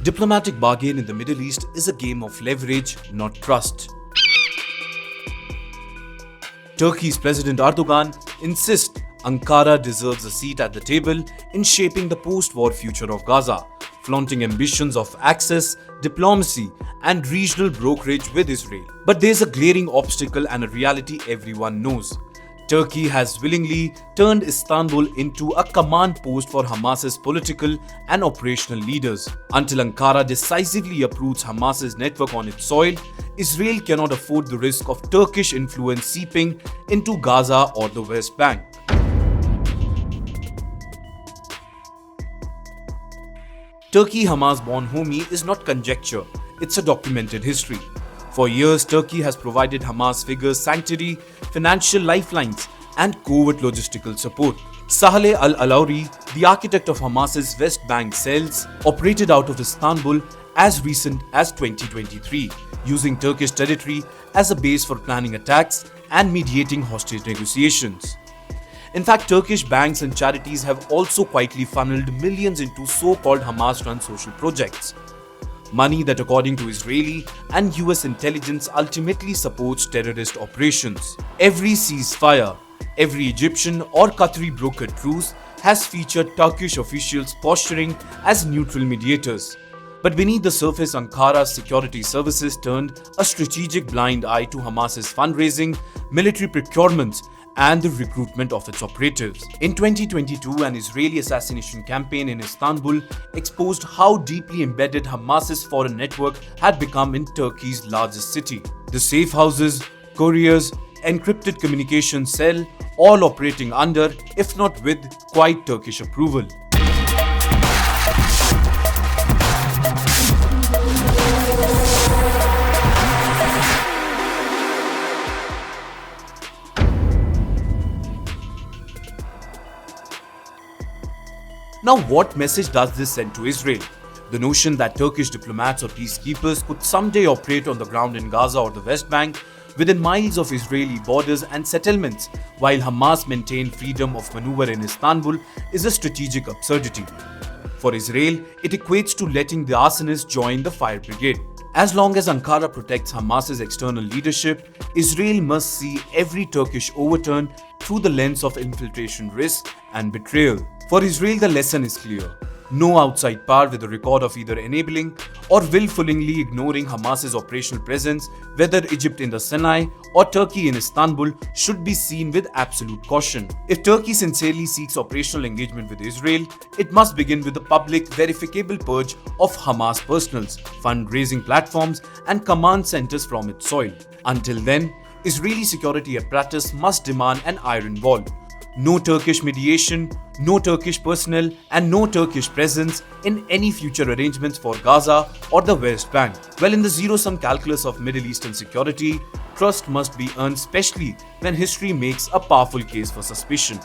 Diplomatic bargain in the Middle East is a game of leverage, not trust. Turkey's President Erdogan insists Ankara deserves a seat at the table in shaping the post-war future of Gaza, flaunting ambitions of access, diplomacy, and regional brokerage with Israel. But there's a glaring obstacle and a reality everyone knows. Turkey has willingly turned Istanbul into a command post for Hamas's political and operational leaders. Until Ankara decisively uproots Hamas's network on its soil, Israel cannot afford the risk of Turkish influence seeping into Gaza or the West Bank. Turkey-Hamas bonhomie is not conjecture, it's a documented history. For years, Turkey has provided Hamas figures sanctuary, financial lifelines, and covert logistical support. Sahle al-Alauri, the architect of Hamas's West Bank cells, operated out of Istanbul as recent as 2023, using Turkish territory as a base for planning attacks and mediating hostage negotiations. In fact, Turkish banks and charities have also quietly funneled millions into so-called Hamas-run social projects. Money that, according to Israeli and US intelligence, ultimately supports terrorist operations. Every ceasefire, every Egyptian or Qatari brokered truce has featured Turkish officials posturing as neutral mediators. But beneath the surface, Ankara's security services turned a strategic blind eye to Hamas's fundraising, military procurements, and the recruitment of its operatives. In 2022, an Israeli assassination campaign in Istanbul exposed how deeply embedded Hamas's foreign network had become in Turkey's largest city. The safe houses, couriers, encrypted communication cell, all operating under, if not with, quite Turkish approval. Now, what message does this send to Israel? The notion that Turkish diplomats or peacekeepers could someday operate on the ground in Gaza or the West Bank within miles of Israeli borders and settlements while Hamas maintained freedom of maneuver in Istanbul is a strategic absurdity. For Israel, it equates to letting the arsonists join the fire brigade. As long as Ankara protects Hamas's external leadership, Israel must see every Turkish overturn through the lens of infiltration risk and betrayal. For Israel, the lesson is clear. No outside power with a record of either enabling or willfully ignoring Hamas's operational presence, whether Egypt in the Sinai or Turkey in Istanbul, should be seen with absolute caution. If Turkey sincerely seeks operational engagement with Israel, it must begin with a public, verifiable purge of Hamas personals, fundraising platforms, and command centers from its soil. Until then, Israeli security apparatus must demand an iron wall. No Turkish mediation, no Turkish personnel, and no Turkish presence in any future arrangements for Gaza or the West Bank. Well, in the zero-sum calculus of Middle Eastern security, trust must be earned, especially when history makes a powerful case for suspicion.